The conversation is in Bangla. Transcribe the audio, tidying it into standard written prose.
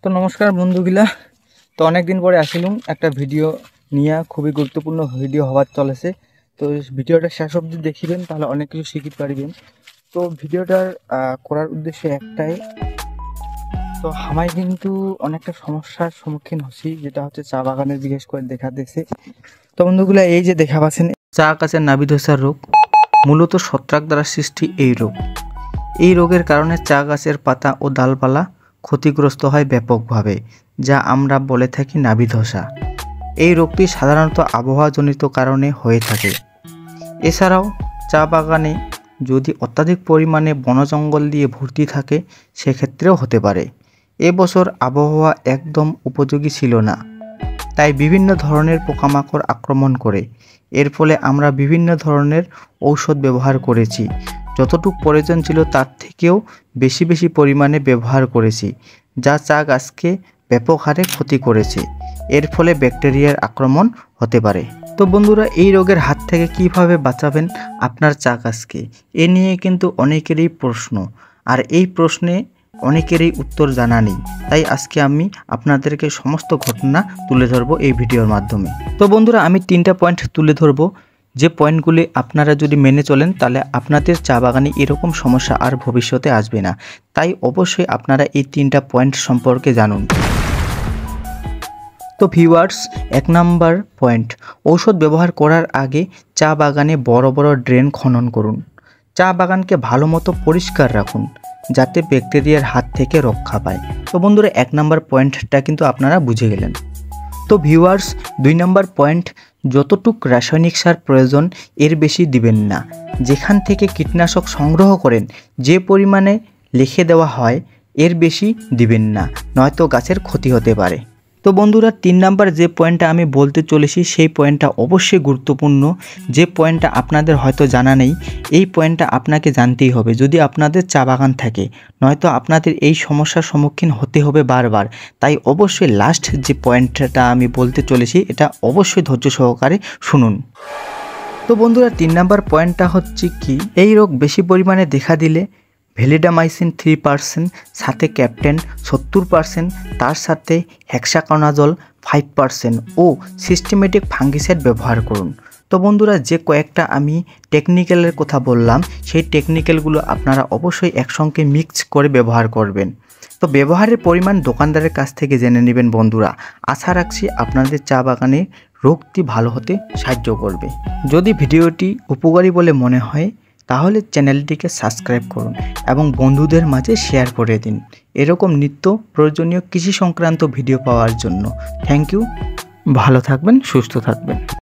তো নমস্কার বন্ধুগুলা। তো অনেক দিন পরে আসিলাম একটা ভিডিও নিয়ে, খুবই গুরুত্বপূর্ণ ভিডিও হওয়ার চলেছে। তো ভিডিওটা শেষ অবধি দেখিবেন, তাহলে অনেক কিছু শিখতে পারবেন। তো ভিডিওটার করার উদ্দেশ্য একটাই। তো আমায় কিন্তু অনেকটা সমস্যার সম্মুখীন হচ্ছি, যেটা হচ্ছে চা বাগানের বিশেষ করে দেখা দিয়েছে। তো বন্ধুগুলা, এই যে দেখা পাচ্ছেন চা গাছের নাবি ধসার রোগ, মূলত ছত্রাক দ্বারা সৃষ্টি এই রোগ। এই রোগের কারণে চা গাছের পাতা ও ডালপালা ক্ষতিগ্রস্ত হয় ব্যাপকভাবে, যা আমরা বলে থাকি নাবি ধসা। এই রোগটি সাধারণত আবহাওয়াজনিত কারণে হয়ে থাকে। এছাড়াও চা বাগানে যদি অত্যাধিক পরিমাণে বনজঙ্গল দিয়ে ভর্তি থাকে, সেক্ষেত্রেও হতে পারে। এবছর আবহাওয়া একদম উপযোগী ছিল না, তাই বিভিন্ন ধরনের পোকামাকড় আক্রমণ করে। এর ফলে আমরা বিভিন্ন ধরনের ঔষধ ব্যবহার করেছি। যতটুকু প্রয়োজন ছিল তার থেকেও বেশি পরিমাণে ব্যবহার করেছি, যা চা গাছকে ব্যাপক হারে ক্ষতি করেছে। এর ফলে ব্যাকটেরিয়ার আক্রমণ হতে পারে। তো বন্ধুরা, এই রোগের হাত থেকে কিভাবে বাঁচাবেন আপনার চা গাছকে, এ নিয়ে কিন্তু অনেকেরই প্রশ্ন, আর এই প্রশ্নে অনেকেরই উত্তর জানা নেই। তাই আজকে আমি আপনাদেরকে সমস্ত ঘটনা তুলে ধরবো এই ভিডিওর মাধ্যমে। তো বন্ধুরা, আমি 3টা পয়েন্ট তুলে ধরবো, যে পয়েন্টগুলি আপনারা যদি মেনে চলেন, তাহলে আপনাদের চা বাগানে এরকম সমস্যা আর ভবিষ্যতে আসবে না। তাই অবশ্যই আপনারা এই 3টা পয়েন্ট সম্পর্কে জানুন। তো ভিউয়ার্স, 1 নাম্বার পয়েন্ট, ঔষধ ব্যবহার করার আগে চা বাগানে বড় বড় ড্রেন খনন করুন। চা বাগানকে ভালো মতো পরিষ্কার রাখুন, যাতে ব্যাকটেরিয়ার হাত থেকে রক্ষা পায়। তো বন্ধুরা, 1 নাম্বার পয়েন্টটা কিন্তু আপনারা বুঝে গেলেন। তো ভিউয়ার্স, 2 নাম্বার পয়েন্ট, যতটুক রাসায়নিক সার প্রয়োজন এর বেশি দিবেন না। যেখান থেকে কীটনাশক সংগ্রহ করেন, যে পরিমাণে লিখে দেওয়া হয় এর বেশি দিবেন না, নয়তো গাছের ক্ষতি হতে পারে। তো বন্ধুরা, 3 নাম্বার যে পয়েন্টটা আমি বলতে চলেছি, সেই পয়েন্টটা অবশ্যই গুরুত্বপূর্ণ। যে পয়েন্টটা আপনাদের হয়তো জানা নেই, এই পয়েন্টটা আপনাকে জানতেই হবে যদি আপনাদের চা বাগান থাকে, নয়তো আপনাদের এই সমস্যার সম্মুখীন হতে হবে বারবার। তাই অবশ্যই লাস্ট যে পয়েন্টটা আমি বলতে চলেছি, এটা অবশ্যই ধৈর্য সহকারে শুনুন। তো বন্ধুরা, 3 নাম্বার পয়েন্টটা হচ্ছে কি, এই রোগ বেশি পরিমাণে দেখা দিলে ভ্যালিডামাইসিন 3%, সাথে ক্যাপ্টেন 70%, তার সাথে হেক্সাকোনাজল 5% ও সিস্টেমেটিক ফাঙ্গিসাইড ব্যবহার করুন। তো বন্ধুরা, যে কয়েকটা আমি টেকনিক্যালের কথা বললাম, সেই টেকনিক্যালগুলো আপনারা অবশ্যই একসঙ্গে মিক্স করে ব্যবহার করবেন। তো ব্যবহারের পরিমাণ দোকানদারের কাছ থেকে জেনে নেবেন বন্ধুরা। আশা রাখছি আপনাদের চা বাগানে রোগটি ভালো হতে সাহায্য করবে। যদি ভিডিওটি উপকারী বলে মনে হয়, তাহলে চ্যানেলটিকে সাবস্ক্রাইব করুন এবং বন্ধুদের মাঝে শেয়ার করে দিন, এরকম নিত্য প্রয়োজনীয় কৃষি সংক্রান্ত ভিডিও পাওয়ার জন্য। Thank you. ভালো থাকবেন, সুস্থ থাকবেন।